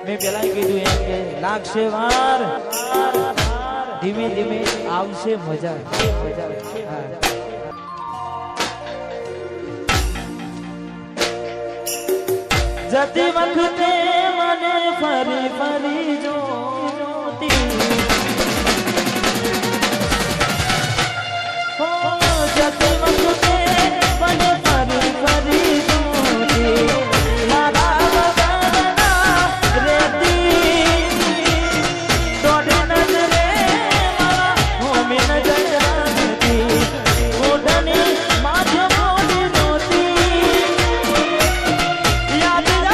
મેં પેલા કીધું એમ કે લાગશે વાર ધીમે ધીમે આવશે મજા હા જતી વખતે મને ફરી ફરી જોતી હો જતી વખતે મને ફરી ફરી જોતી મારા વગરના રેતી દોડે નજરે મારા હોમે નજર રાખતી ઓઢણી માથે મોડી રોતી યાદ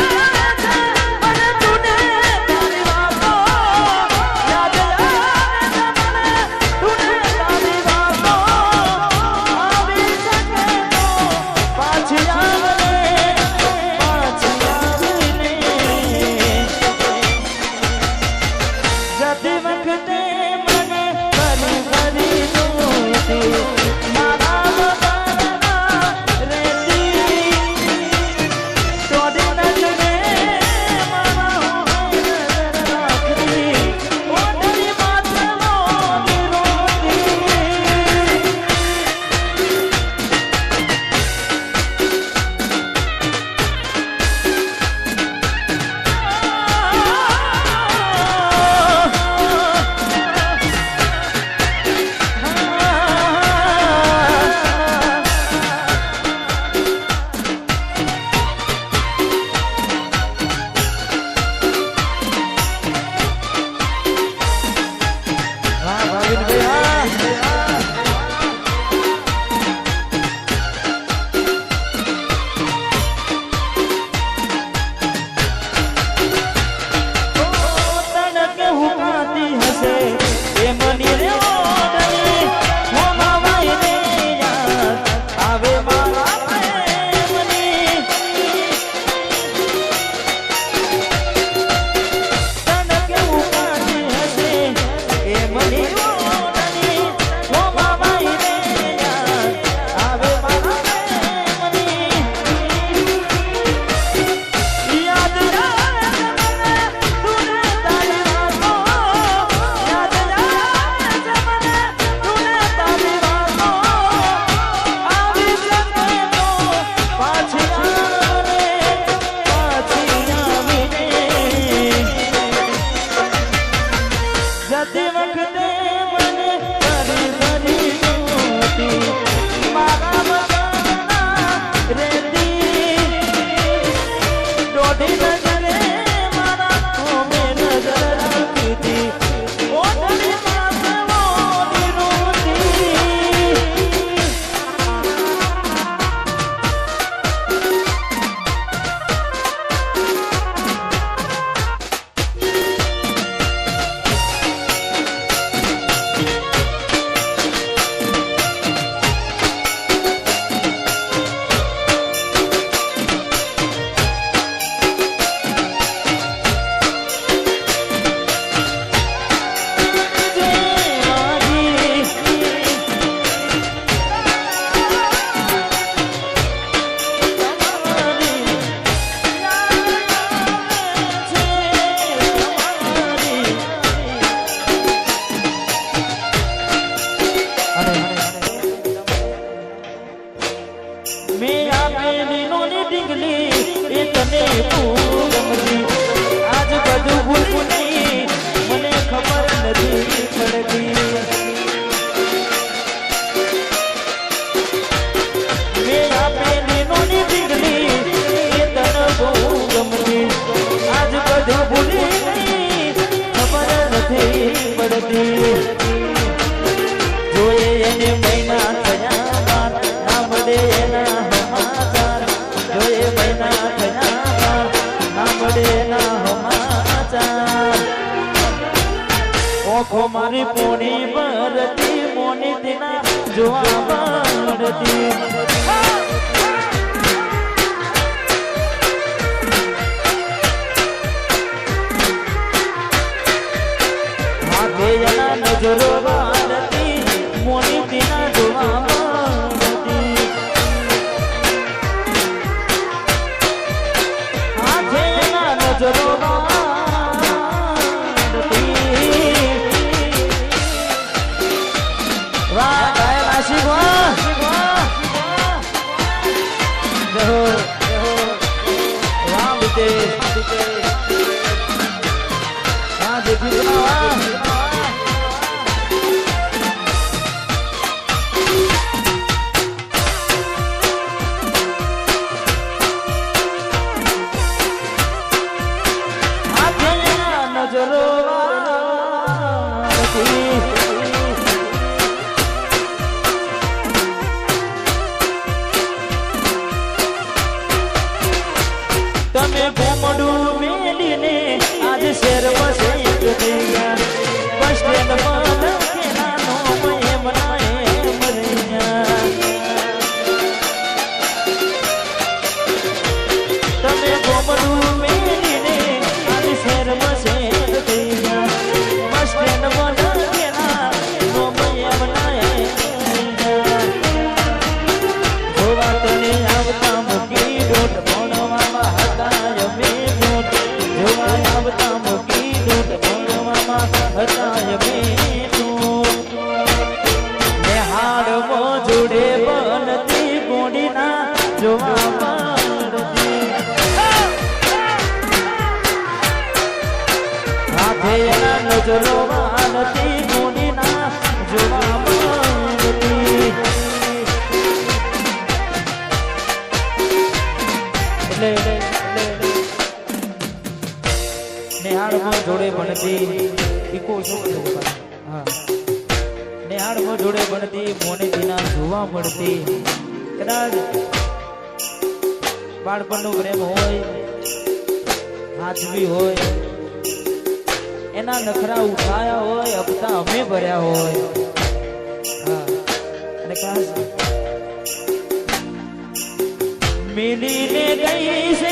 ઓખો મારી પોણી ભરતી મોની દિના જોવા મળતી એના નજરો વાળતી મોની દિના જોવા મળતી હાથે એના નજરો તમે ઘૂમડું મેલીને આજ શહેરમાં શેક થઈ ગયા બસ સ્ટેન્ડમાં લખેલાનો એમ ના એમ રહી ગયા તમે ઘૂમડું મેલીને આજ શહેરમાં શેક થઈ ગયા બસ સ્ટેન્ડમાં લખેલાનો એમ ના એમ રહી ગયા જોવા તને આવતા મૂકી દોટ ભણવામાં જોડે બનતી ગોડીના જોવા મળતી હાથે એના નજરો વાળતી ગોડીના જોવા મળતી એટલે નેહાળમાં જોડે બનતી ઈકો હા નેહાળમાં જોડે બનતી મોનેજીના જોવા મળતી કદાચ બાળપણનો પ્રેમ હોય હાજવી હોય એના નખરા ઉઠાયા હોય હપ્તા અમે ભર્યા હોય હા અને ખાસ મિલીને ગઈ છે